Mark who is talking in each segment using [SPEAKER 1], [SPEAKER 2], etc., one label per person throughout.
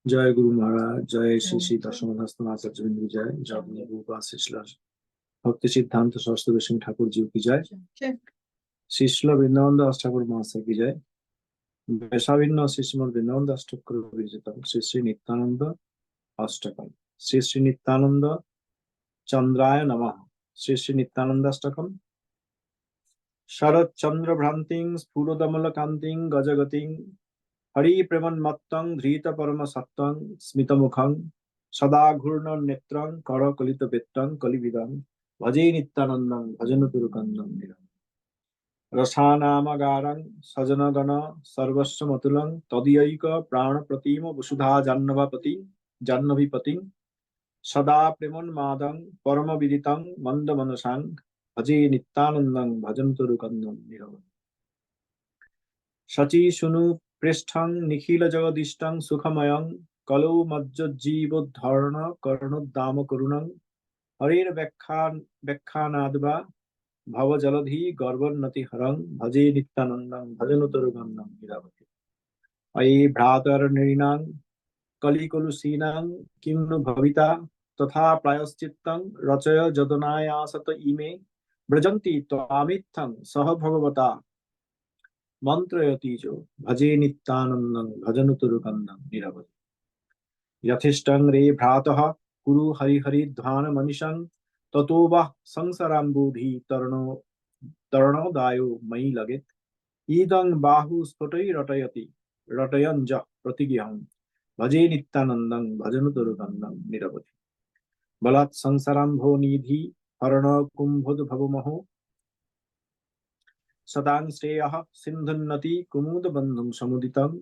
[SPEAKER 1] जय गुरु महाराज, जय श्री श्री दशम आचार्य बिंदु, जय जय रूपा शिशला भक्ति सिद्धांत सरस्वती गोस्वामी ठाकुर जी की जय। शिशल वृंदावन दास ठाकुर महाशय की जय। वैशाविन्न शिष्यमन वृंदावन दास ठाकुर विजेतम श्री श्री नित्यानंद अष्टकम। श्री श्री नित्यानंद चंद्राय नमः। श्री श्री नित्यानंद अष्टकम। शरद चंद्र भ्रांतिं स्फुरदमल कांतिं गजगतिं हरि प्रेमन्मत्तं धृत परम सत्तं स्मितमुखं सदा घूर्ण नेत्रं करकलित वेत्रं कलिविदं भजे नित्यानंदं भजन तुरुकंदं रसानामगारं सजनगण सर्वस्वमतुलं तदीयैक प्राणप्रतिम वसुधा जाह्नवीपतिं सदा प्रेमन्मादं परमविदितं मन्दमनसां भजे नित्यानंदं भजन तुरुकंदं शची सुनु पृष्ठं निखिल जगदिष्टं सुखमयं कलौ मज्जीवोद्धरण करुणोद्दाम करुणं हरिर्व्याख्यानाद्वा भव जलधि गर्भोन्नति हरं भजे नित्यानंदं भजनुतरुगंधं गिरावति। अयि भ्रातर्नृणां कलिकुलुसीनां किं नु भविता तथा प्रायश्चित्तं रचय जदनायासत इमे व्रजन्ति त्वामित्थं सह भगवता मंत्रयति जो भजे नित्यानंदं भजनुतुरुकंदं निरवधि। यथिष्ठं रे भ्रातः कुरु हरिहरिध्वान मनिषं ततो वः संसाराम्बुधि तरणोदायो मयि लगेत् ईदं बाहु स्फुटैरटयति रटयन् ज प्रतिगिहं भजे नित्यानंदं भजनुतुरुकंदं निरवधि। बलात् संसाराम्भो निधि हरण कुम्भोद्भवमहो सतां श्रेयः सिन्धुन्नति कुमुदबन्धुं समुदितं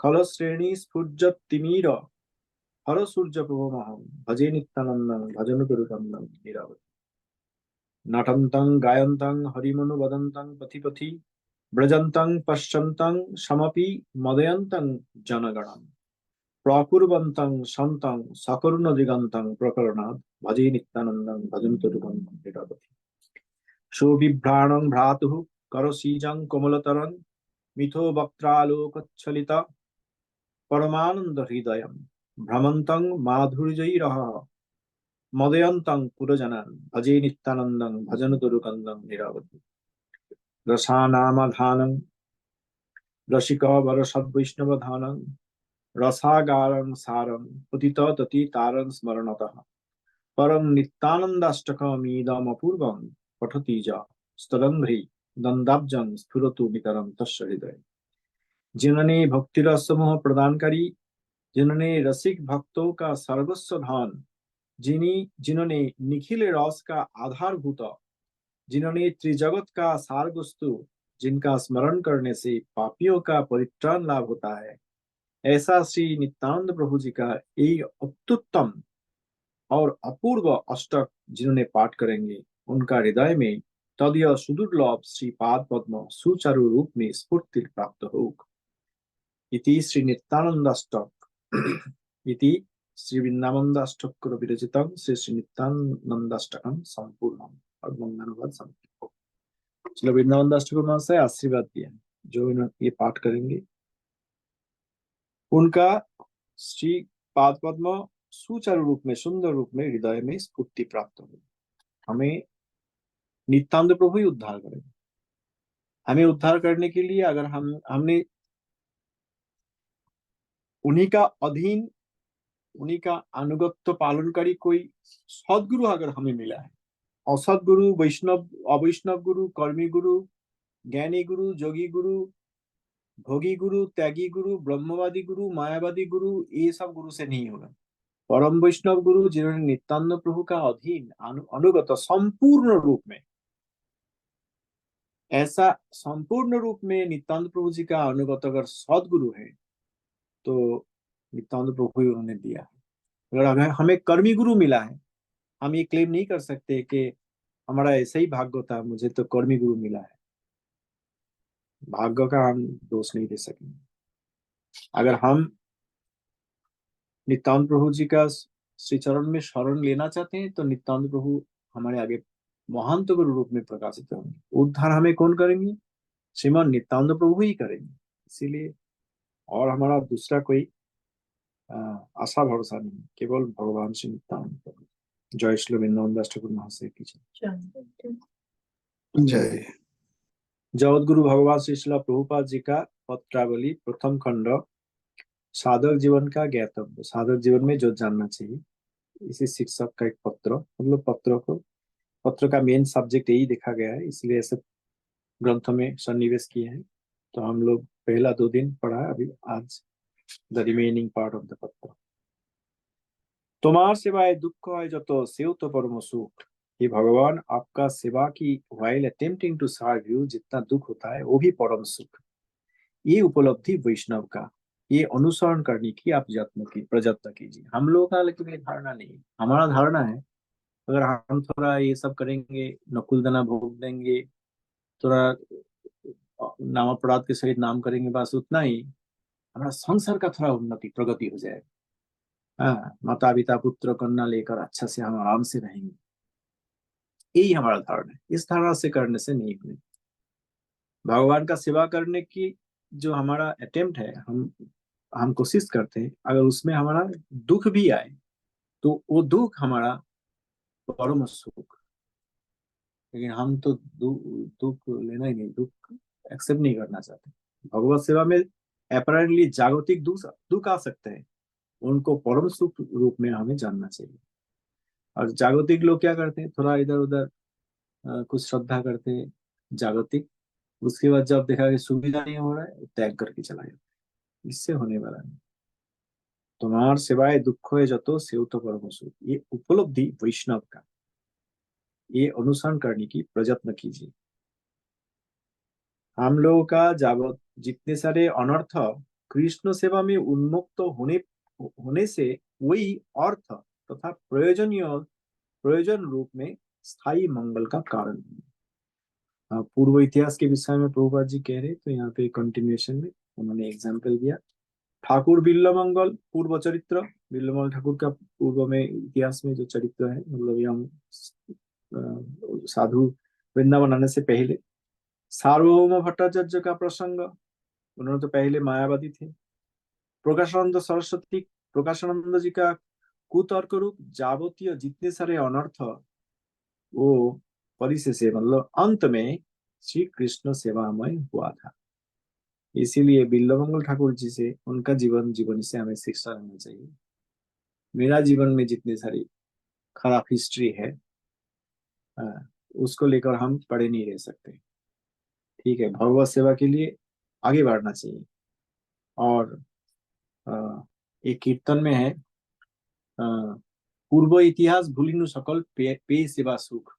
[SPEAKER 1] खलश्रेणी स्फुर्जत्तिमीर हर सूर्यप्रभमहं भजे नित्यानंदं भजनुतुरुकंदं निरवधि। नटन्तं गायन्तं हरिमनुवदन्तं पथि पथि व्रजन्तं पश्यन्तं समपि मदयन्तं जनगणं प्रकुर्वन्तं सन्तं सकरुणदिगन्तं प्रकरणात् भजे नित्यानंदं भजनुतुरुकंदं निरवधि। सुबिभ्राणं भ्रातुः करसीजं कोमलतरं मिथो वक्त्रालोकच्छलित परमानंद हृदयं भ्रमन्तं माधुर्यैरह मदयन्तं पुरजनान् भजे नित्यानंदं भजनुतुरुकंदं निरवधि। रसानामधानं रसिकवर सद्वैष्णवधानं रसागारं सारं पुतितततितारं स्मरणतः परं नित्यानन्दाष्टकमिदमपूर्वं पठति च स्तदङ्घ्रि दन्दाब्जं स्फुरतु नितरं तस्य हृदये। जिन्होंने भक्ति रसमोह प्रदानकारी, जिन्होंने रसिक भक्तों का सर्वस्व धन, जिन्होंने निखिल रस का आधारभूत, जिन्होंने त्रिजगत का सार वस्तु, जिनका स्मरण करने से पापियों का परित्राण लाभ होता है, ऐसा श्री नित्यानंद प्रभु जी का एक अत्युत्तम और अपूर्व अष्टक जिन्होंने पाठ करेंगे उनका हृदय में तदीय सुदुर्लभ श्री पाद पद्म सुचारु रूप में स्फूर्ति प्राप्त होगा। इति श्री नित्यानंदाष्टक इति श्री वृंदावनदाष्टक विरचितं श्री श्री नित्यानंदाष्टकं संपूर्णम और मंगलानुवाद संपूर्ण। चलो वृंदावनदाष्टक महाशय आशीर्वाद दिया जो ये पाठ करेंगे उनका श्री पाद पद्म सुचारु रूप में सुंदर रूप में हृदय में स्फूर्ति प्राप्त हो। हमें नित्यानंद प्रभु ही उद्धार करेंगे। हमें उद्धार करने के लिए अगर हमने उन्हीं का अधीन उन्हीं का अनुगत्य पालनकारी कोई सदगुरु अगर हमें मिला है, और सदगुरु वैष्णव अवैष्णव गुरु, कर्मी गुरु, ज्ञानी गुरु, जोगी गुरु, भोगी गुरु, त्यागी गुरु, ब्रह्मवादी गुरु, मायावादी गुरु, ये सब गुरु से नहीं होगा। परम वैष्णव गुरु जिन्होंने नित्यानंद प्रभु का अधीन अनुगत संपूर्ण रूप में, ऐसा संपूर्ण रूप में नित्यानंद प्रभु जी का अनुगत अगर सदगुरु है तो नित्यानंद प्रभु ही उन्होंने दिया है। अगर हमें कर्मी गुरु मिला है, हम ये क्लेम नहीं कर सकते कि हमारा ऐसा ही भाग्य था, मुझे तो कर्मी गुरु मिला है। भाग्य का हम दोष नहीं दे सकेंगे। अगर हम नित्यानंद प्रभु जी का श्री चरण में शरण लेना चाहते हैं तो नित्यानंद प्रभु हमारे आगे महंत गुरु रूप में प्रकाशित होंगे। उद्धार हमें कौन करेंगे? श्रीमान नित्यानंद प्रभु ही करेंगे। इसीलिए और हमारा दूसरा कोई आशा भरोसा नहीं, केवल भगवान से नित्यानंद प्रभु। जय श्री वृंदावन दास ठाकुर महाशय की
[SPEAKER 2] जय।
[SPEAKER 1] जगतगुरु भगवान श्री शिला प्रभुपाद जी का पत्रावली प्रथम खंड, साधक जीवन का ज्ञातव्य। साधक जीवन में जो जानना चाहिए, इसी शीर्षक का एक पत्र, मतलब पत्र का मेन सब्जेक्ट यही देखा गया है, इसलिए ऐसे ग्रंथों में सन्निवेश किए हैं। तो हम लोग पहला 2 दिन पढ़ा, अभी आज the remaining part of the पत्र। तुम्हार सेवाए दुख है जतो सेव तो परम सुख। ये भगवान, आपका सेवा की while attempting to serve you, जितना दुख होता है वो भी परम सुख। ये उपलब्धि वैष्णव का, ये अनुसरण करने की आप प्रयत्न कीजिए। हम लोगों का लेकिन ये धारणा नहीं है। हमारा धारणा है अगर हम थोड़ा ये सब करेंगे, नकुलदाना भोग देंगे, थोड़ा नाम अपराध के सहित नाम करेंगे, बस उतना ही हमारा संसार का थोड़ा उन्नति प्रगति हो जाएगा। हाँ, माता पिता पुत्र कन्या लेकर अच्छा से हम आराम से रहेंगे, यही हमारा धारणा है। इस धारणा से करने से नहीं बने। भगवान का सेवा करने की जो हमारा अटेम्प्ट है, हम कोशिश करते हैं, अगर उसमें हमारा दुख भी आए तो वो दुख हमारा परम सुख। लेकिन हम तो दुख लेना ही नहीं, दुख एक्सेप्ट नहीं करना चाहते। भगवत सेवा में अपेरेंटली जागतिक दुख आ सकते हैं, उनको परम सुख रूप में हमें जानना चाहिए। और जागतिक लोग क्या करते हैं, थोड़ा इधर उधर कुछ श्रद्धा करते हैं जागतिक, उसके बाद जब देखा कि सुविधा नहीं हो रहा है, त्याग करके चला जाता है। इससे होने वाला नहीं। तुम्हार सेवाए दुख है जतो सेव तो परम सुख। ये उपलब्धि वैष्णव का, ये अनुसरण करने की प्रयत्न कीजिए। हम लोगों का जागत जितने सारे अनर्थ कृष्ण सेवा में उन्मुक्त होने से वही अर्थ तथा प्रयोजन रूप में स्थायी मंगल का कारण है। पूर्व इतिहास के विषय में प्रभुपाद जी कह रहे, तो यहाँ पे कंटिन्यूएशन में उन्होंने एग्जाम्पल दिया। ठाकुर बिल्लमंगल पूर्व चरित्र, बिल्लमंगल ठाकुर का पूर्व में इतिहास में जो चरित्र है, मतलब यहाँ साधु वृंदावन आने से पहले सार्वभौम भट्टाचार्य का प्रसंग, उन्होंने तो पहले मायावादी थे। प्रकाशानंद सरस्वती, प्रकाशानंद जी का कुतर्क रूप जावतीय जितने सारे अनर्थ, वो परिशेष से मतलब अंत में श्री कृष्ण सेवामय हुआ था। इसीलिए बिल्लमंगल ठाकुर जी से, उनका जीवन से हमें शिक्षा लेना चाहिए। मेरा जीवन में जितनी सारी खराब हिस्ट्री है, उसको लेकर हम पड़े नहीं रह सकते। ठीक है, भगवत सेवा के लिए आगे बढ़ना चाहिए। और एक कीर्तन में है, पूर्व इतिहास भूलिनु सकल पे सेवा सुख।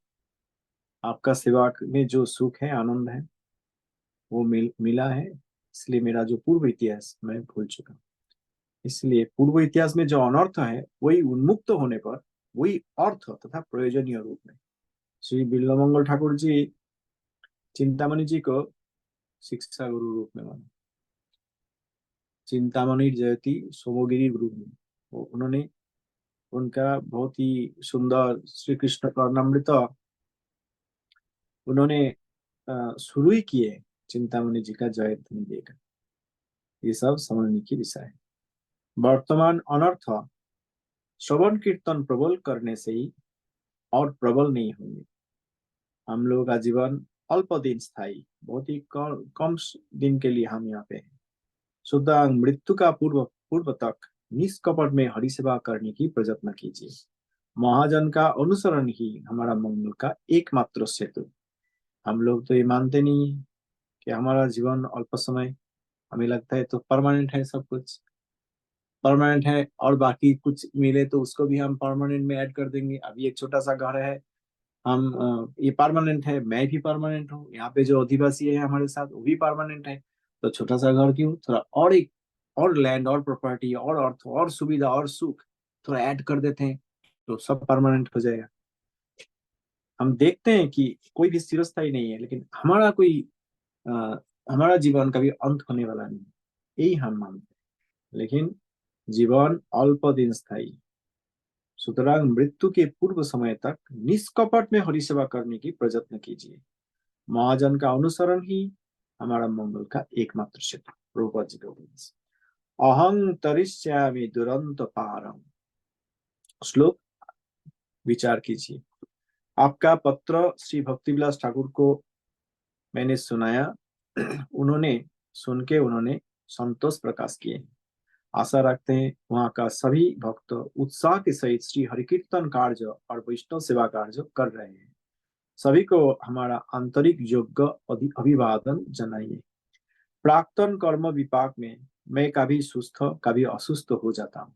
[SPEAKER 1] आपका सेवा में जो सुख है, आनंद है, वो मिला है, इसलिए मेरा जो पूर्व इतिहास मैं भूल चुका। इसलिए पूर्व इतिहास में जो अनर्थ है, वही उन्मुक्त होने पर वही अर्थ तथा प्रयोजनीय रूप में। श्री बिल्लमंगल ठाकुर जी चिंतामणि जी को शिक्षा गुरु रूप में माना। चिंतामणि जयति सोमगिरी गुरु में, उन्होंने उनका बहुत ही सुंदर श्री कृष्ण कर्णामृत उन्होंने शुरू ही किए चिंतामणि जी का जयध्वनि देकर। ये सब समझने की विषय है। वर्तमान अनर्थ श्रवण कीर्तन प्रबल करने से ही और प्रबल नहीं होंगे। हम लोगों का जीवन अल्प दिन स्थायी, बहुत ही कम दिन के लिए हम यहाँ पे हैं। सुतरां मृत्यु का पूर्व तक निष्कपट में हरि सेवा करने की प्रयत्न कीजिए। महाजन का अनुसरण ही हमारा मंगल का एकमात्र सेतु। हम लोग तो ये मानते नहीं है कि हमारा जीवन अल्प समय, हमें लगता है तो परमानेंट है, सब कुछ परमानेंट है, और बाकी कुछ मिले तो उसको भी हम परमानेंट में ऐड कर देंगे। अभी एक छोटा सा घर है, हम ये परमानेंट है, मैं भी परमानेंट हूँ, यहाँ पे जो अधिवासी है हमारे साथ वो भी परमानेंट है, तो छोटा सा घर क्यों, थोड़ा और एक और लैंड और प्रॉपर्टी और अर्थ और सुविधा और सुख थोड़ा ऐड कर देते हैं, तो सब परमानेंट हो जाएगा। हम देखते हैं कि कोई भी चिरस्थायी नहीं है, लेकिन अ, हमारा जीवन कभी अंत होने वाला नहीं, यही हम मानते हैं। लेकिन जीवन अल्प दिन स्थायी। सुतरां मृत्यु के पूर्व समय तक निष्कपट में हरि सेवा करने की प्रयत्न कीजिए। महाजन का अनुसरण ही हमारा मंगल का एकमात्र क्षेत्र। प्रभुपाद जी का उपदेश। अहं तरिष्यामि दुरंत पारम। श्लोक विचार कीजिए। आपका पत्र श्री भक्तिविलास ठाकुर को मैंने सुनाया। उन्होंने संतोष प्रकाश किए। आशा रखते हैं वहाँ का सभी भक्त उत्साह के सहित श्री हरिकीर्तन कार्य और वैष्णव सेवा कार्य कर रहे हैं। सभी को हमारा आंतरिक योग्य अभिवादन जनाइए। प्राक्तन कर्म विपाक में मैं कभी सुस्त कभी असुस्त हो जाता हूँ।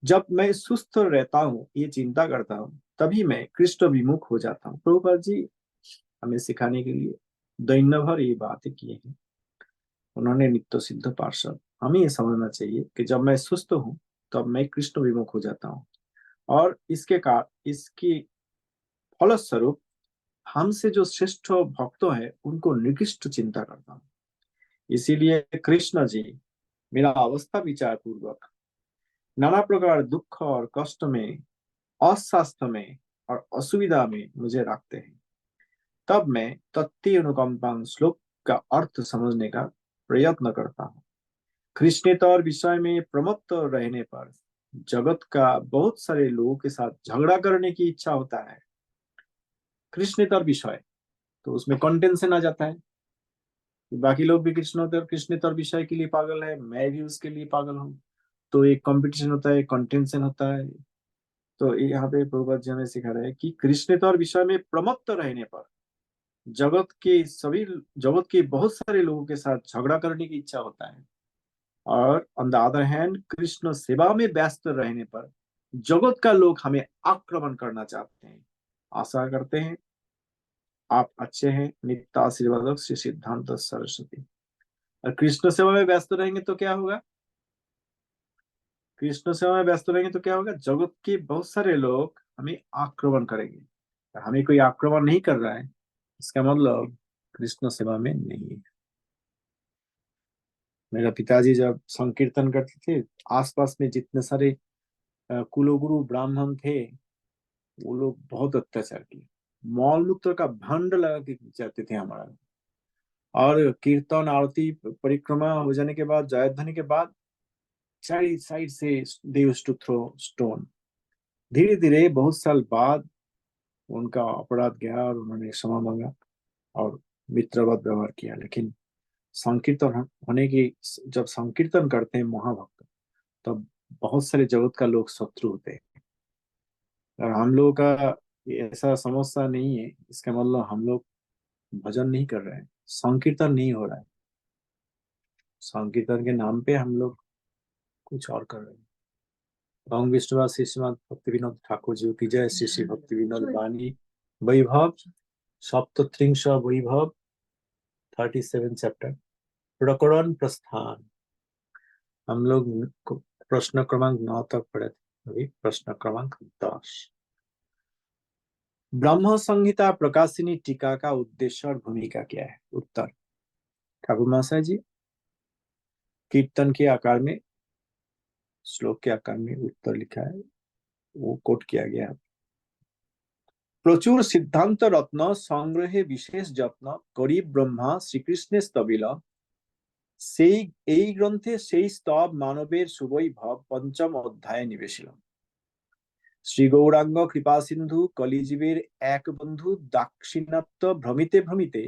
[SPEAKER 1] जब मैं सुस्त रहता हूँ, ये चिंता करता हूँ, तभी मैं कृष्ण विमुख हो जाता हूँ। प्रभुपाद जी हमें सिखाने के लिए दैन्य भर ये बातें किए हैं। उन्होंने नित्य सिद्ध पार्षद, हमें ये समझना चाहिए कि जब मैं सुस्त हूँ तब मैं कृष्ण विमुख हो जाता हूँ, और इसकी फलस्वरूप हमसे जो श्रेष्ठ भक्त है उनको निकृष्ट चिंता करता हूँ। इसीलिए कृष्ण जी मेरा अवस्था विचार पूर्वक नाना प्रकार दुख और कष्ट में, अस्वास्थ्य में और असुविधा में मुझे रखते हैं। तब मैं तत्तीय अनुकंपा श्लोक का अर्थ समझने का प्रयत्न करता हूँ। कृष्णेतर विषय में प्रमत्त रहने पर जगत का बहुत सारे लोगों के साथ झगड़ा करने की इच्छा होता है। कृष्णेतर विषय तो उसमें कंटेंशन आ जाता है। बाकी लोग भी कृष्णेतर विषय के लिए पागल है, मैं भी उसके लिए पागल हूँ, तो एक कंपटीशन होता है, कंटेंशन होता है। तो यहाँ पे प्रभुपाद जी हमें सिखा रहे हैं कि कृष्णेतर विषय में प्रमत्त रहने पर जगत के बहुत सारे लोगों के साथ झगड़ा करने की इच्छा होता है, और on the other hand Krishna सेवा में व्यस्त रहने पर जगत का लोग हमें आक्रमण करना चाहते हैं। आशा करते हैं आप अच्छे हैं। नित्य आशीर्वादक श्री सिद्धांत सरस्वती। और कृष्ण सेवा में व्यस्त रहेंगे तो क्या होगा? कृष्ण सेवा में व्यस्त रहेंगे तो क्या होगा? जगत के बहुत सारे लोग हमें आक्रमण करेंगे। हमें कोई आक्रमण नहीं कर रहा है, इसका मतलब कृष्ण सेवा में नहीं है। मेरा पिताजी जब संकीर्तन करते थे, आसपास में जितने सारे कुलगुरु ब्राह्मण थे, वो लोग बहुत अत्याचार किए। मौल मूत्र का भंड लगा के जाते थे हमारा। और कीर्तन आरती परिक्रमा हो जाने के बाद, जयध्वनि के बाद, साइड साइड से they used to throw stone. धीरे धीरे बहुत साल बाद उनका अपराध गया और उन्होंने क्षमा मांगा और मित्रवत व्यवहार किया। लेकिन संकीर्तन होने की, जब संकीर्तन करते हैं महाभक्त, तब बहुत सारे जगत का लोग शत्रु होते हैं। और हम लोगों का ये ऐसा समस्या नहीं है, इसका मतलब हम लोग भजन नहीं कर रहे हैं, संकीर्तन नहीं हो रहा है। संकीर्तन के नाम पे हम लोग कुछ और कर रहे हैं। ओम विष्णुवा श्री श्रीमद भक्ति विनोद ठाकुर जी की जय। श्री श्री भक्ति विनोद वाणी वैभव सप्तत्रिंश वैभव 37 चैप्टर प्रकरण प्रस्थान। हम लोग प्रश्न क्रमांक 9 तक पढ़े थे, अभी प्रश्न क्रमांक 10। ब्रह्म संहिता प्रकाशिनी टीका का उद्देश्य और भूमिका क्या है? उत्तर, ठाकुर महाशय जी कीर्तन के आकार में, श्लोक के आकार में उत्तर लिखा है, वो कोट किया गया है। प्रचुर सिद्धांत रत्न संग्रहे विशेष যত্ন করি ব্রহ্মা শ্রীকৃষ্ণের স্তবিল সেই এই গ্রন্থে সেই স্তব মানবের সুবৈভব পঞ্চম অধ্যায়ে নিবেশিল। শ্রী গৌরাঙ্গ কৃপা সিন্ধু কলিজীবের এক বন্ধু দাক্ষিণাত্য ভ্রমিতে ভ্রমিতে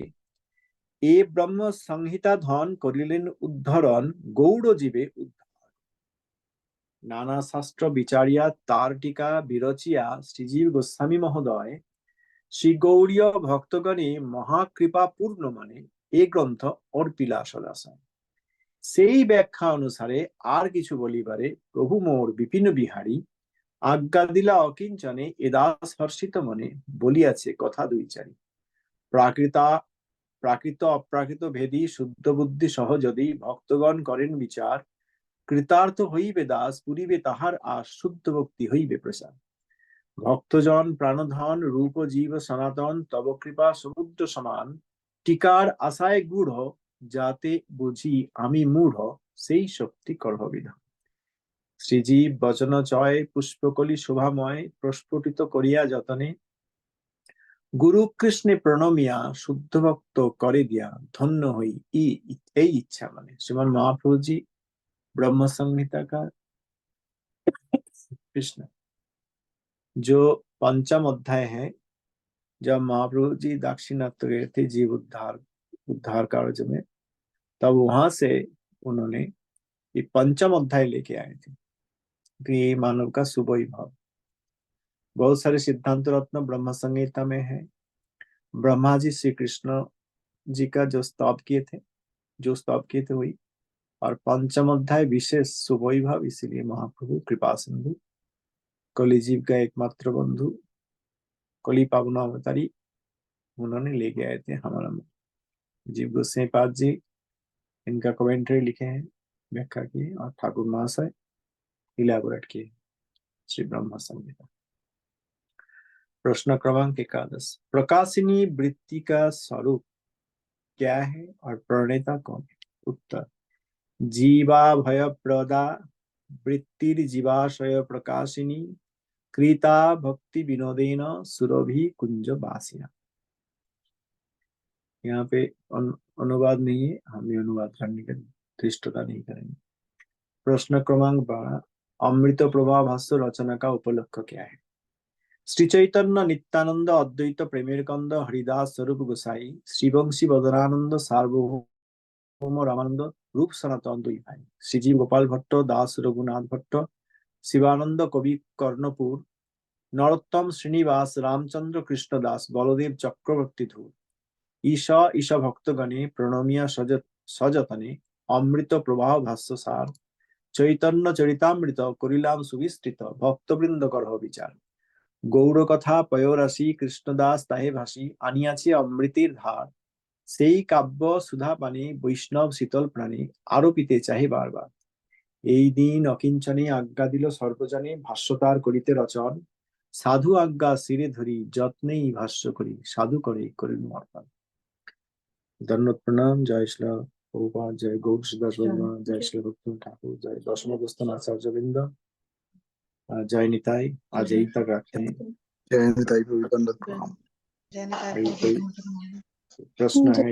[SPEAKER 1] এ ব্রহ্ম সংহিতা ধন করিলেন উদ্ধরণ গৌড় জীবে উদ্ধার। নানা শাস্ত্র বিচারিয়া তার টিকা বিরচিয়া শ্রীজীব গোস্বামী মহোদয় শ্রী গৌরীয় ভক্তগণে মহাকৃপা পূর্ণ মানে এ গ্রন্থ অর্পিলা সদাশয়। সেই ব্যাখ্যা অনুসারে আর কিছু বলিবারে প্রভু মোর বিপিন বিহারী আজ্ঞা দিলা অকিঞ্চনে এ দাস হর্ষিত মনে বলিয়াছে কথা দুই চারি। প্রাকৃতা প্রাকৃত অপ্রাকৃত ভেদী শুদ্ধ বুদ্ধি সহ যদি ভক্তগণ করেন বিচার কৃতার্থ হইবে দাস পুরিবে তাহার আশ শুদ্ধ ভক্তি হইবে প্রসার। ভক্তজন প্রাণধন রূপ জীব সনাতন তব কৃপা সমুদ্র সমান টিকার আশায় গূঢ় যাতে বুঝি আমি মূঢ় সেই শক্তি করহ বিধান। শ্রীজীব বচন চয় পুষ্পকলি শোভাময় প্রস্ফুটিত করিয়া যতনে গুরু কৃষ্ণে প্রণমিয়া শুদ্ধ ভক্ত করে দিয়া ধন্য হই এই ইচ্ছা মানে। শ্রীমান মহাপ্রভু जी ब्रह्म संहिता का कृष्ण जो पंचम अध्याय है, जब महाप्रभु जी दाक्षिणात्य गए थे जीव उद्धार कार्य में, तब वहां से उन्होंने ये पंचम अध्याय लेके आए थे कि ये मानव का शुभ भाव। बहुत सारे सिद्धांत रत्न ब्रह्म संहिता में है। ब्रह्मा जी श्री कृष्ण जी का जो स्तव किए थे वही, और पंचम अध्याय विशेष शुभ भाव, इसीलिए महाप्रभु कृपा सिंधु कलिजीव का एकमात्र बंधु कली पावन अवतारी उन्होंने लेके आए थे हमारा में। जीव गोस्वामी पाद जी इनका कमेंट्री लिखे हैं, व्याख्या किए, और ठाकुर महाशय इलाबोरेट किए श्री ब्रह्म संहिता। प्रश्न क्रमांक 11, प्रकाशिनी वृत्ति का स्वरूप क्या है और प्रणेता कौन है? उत्तर, जीवा भय प्रदा वृत्तिर जीवाशय प्रकाशिनी कृता भक्ति विनोदेन सुरभि कुंज वासिना। यहाँ पे अनुवाद नहीं है, हम ये अनुवाद करने की धृष्टता नहीं करेंगे। प्रश्न क्रमांक 12, अमृत प्रभा भाष्य रचना का उपलक्ष्य क्या है? श्री चैतन्य नित्यानंद अद्वैत प्रेमेरकंद हरिदास स्वरूप गोसाई श्रीवंशी बदरानंद सार्वभौम रामानंद रूप सनातन दुई भाई, श्रीजीव गोपाल भट्ट दास रघुनाथ भट्ट शिवानंद कवि कर्णपुर नरोत्तम श्रीनिवास रामचंद्र कृष्ण दास बलदेव चक्रवर्ती धूर ईशा ईशा भक्तगणे प्रणमिया सजतने अमृत प्रवाह भाष्य सार चैतन्य चरितामृत करिलाम सुविस्तृत भक्तवृंद करह विचार गौर कथा पयोराशि कृष्णदास ताहे भाषी आनियाছে অমৃতের ধার সেই কাব্য সুধা পানে বৈষ্ণব শীতল প্রাণে আরো পিতে চাহে বারবার এই দিন অকিঞ্চনে আজ্ঞা দিল সর্বজনে ভাষ্যতার করিতে রচন সাধু আজ্ঞা শিরে ধরি যত্নেই ভাষ্য করি সাধু করে করিল অর্পণ। धन्यवाद प्रणाम। जय श्री प्रभुपाद, जय गौर सुदास वर्मा, जय श्री भक्ति ठाकुर, जय दशम गोस्तान आचार्य वृंद, जय निताई। आज यही तक रखते हैं।
[SPEAKER 2] जय निताई प्रभु, दंडवत प्रणाम।
[SPEAKER 1] कोई प्रश्न है?